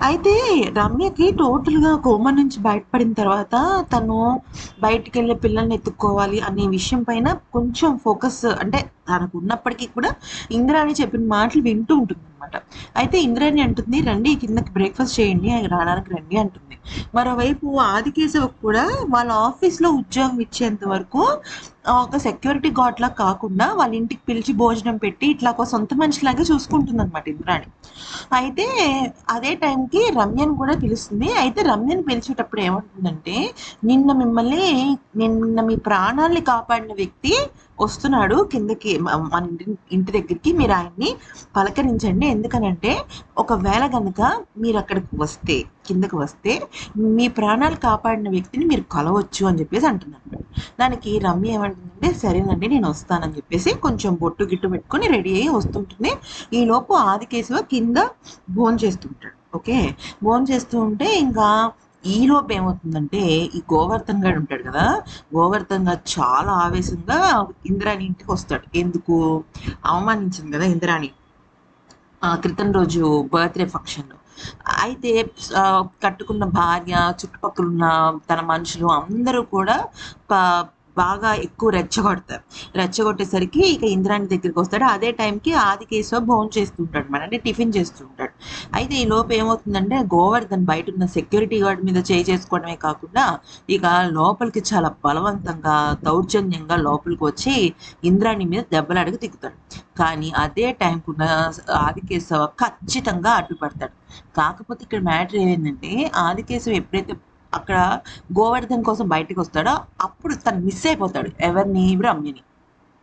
అయితే రమ్యకి టోటల్‌గా కోమా నుంచి బయటపడిన తర్వాత తను బయటికెళ్ళే పిల్లల్ని ఎత్తుక్కోవాలి అనే విషయం పైన కొంచెం ఫోకస్ అంటే తనకున్నప్పటికీ కూడా ఇంద్రాణి చెప్పిన మాటలు వింటూ ఉంటుందనమాట. అయితే ఇంద్రాణి అంటుంది, "రండి కిందకి బ్రేక్‌ఫాస్ట్ చేయండి. రాడానికి రండి" అంటుంది. మరోవైపు ఆదికేశవకి కూడా వాళ్ళ ఆఫీస్‌లో ఉద్యోగం ఇచ్చేంత వరకు ఒక సెక్యూరిటీ గార్డ్‌లా కాకుండా వాళ్ళ ఇంటికి పిలిచి భోజనం పెట్టి ఇట్లా ఒక సొంత మనిషిలాగే చూసుకుంటుందనమాట ఇంద్రాణి. అయితే అదే టైంకి రమ్యని కూడా పిలుస్తుంది. అయితే రమ్యని పిలిచేటప్పుడు ఏమంటుందంటే, నిన్న మీ ప్రాణాల్ని కాపాడిన వ్యక్తి వస్తున్నాడు కిందకి మన ఇంటి దగ్గరికి. మీరు ఆయన్ని పలకరించండి. ఎందుకనంటే ఒకవేళ గనక మీరు అక్కడికి వస్తే కిందకి వస్తే మీ ప్రాణాలు కాపాడిన వ్యక్తిని మీరు కలవచ్చు అని చెప్పేసి అంటుందన్నమాట. దానికి రమ్య ఏమంటుందంటే, సరేనండి నేను వస్తానని చెప్పేసి కొంచెం బొట్టు గిట్టు పెట్టుకొని రెడీ అయ్యి వస్తుంటుంది. ఈలోపు ఆదికేశవ కింద భోంచేస్తుంటాడు. ఓకే. భోంచేస్తూ ఉంటే ఇంకా ఈలోపు ఏమవుతుందంటే ఈ గోవర్ధన్ గాడు ఉంటాడు కదా! గోవర్ధన్ గాడు చాలా ఆవేశంగా ఇంద్రాణి ఇంటికి వస్తాడు. ఎందుకు? అవమానించింది కదా ఇంద్రాణి. క్రితం రోజు బర్త్‌డే ఫంక్షన్‌లో. అయితే కట్టుకున్న భార్య, చుట్టుపక్కలున్న తన మనుషులు అందరూ కూడా ప బాగా ఎక్కువ రెచ్చగొడతారు. రెచ్చగొట్టేసరికి ఇక ఇంద్రాణి దగ్గరికొస్తాడు. అదే టైంకి ఆదికేశవ భోంచేస్తుంటాడనమాట. అంటే టిఫిన్ చేస్తూ ఉంటాడు. అయితే ఈలోపు ఏమవుతుందంటే గోవర్ధన్ బయటున్న సెక్యూరిటీ గార్డ్ మీద చేయి చేసుకోవడమే కాకుండా ఇక లోపలికి చాలా బలవంతంగా, దౌర్జన్యంగా లోపలికి వచ్చి ఇంద్రాణి మీద దెబ్బలాడకి దిగుతాడు. కానీ అదే టైంకున్న ఆదికేశవ ఖచ్చితంగా అడ్డుపడతాడు. కాకపోతే ఇక్కడ మ్యాటర్ ఏమైందంటే ఆదికేశవ ఎప్పుడైతే అక్కడ గోవర్ధన్ కోసం బయటకొస్తాడో అప్పుడు తను మిస్ అయిపోతాడు. ఎవరిని? రమ్యని.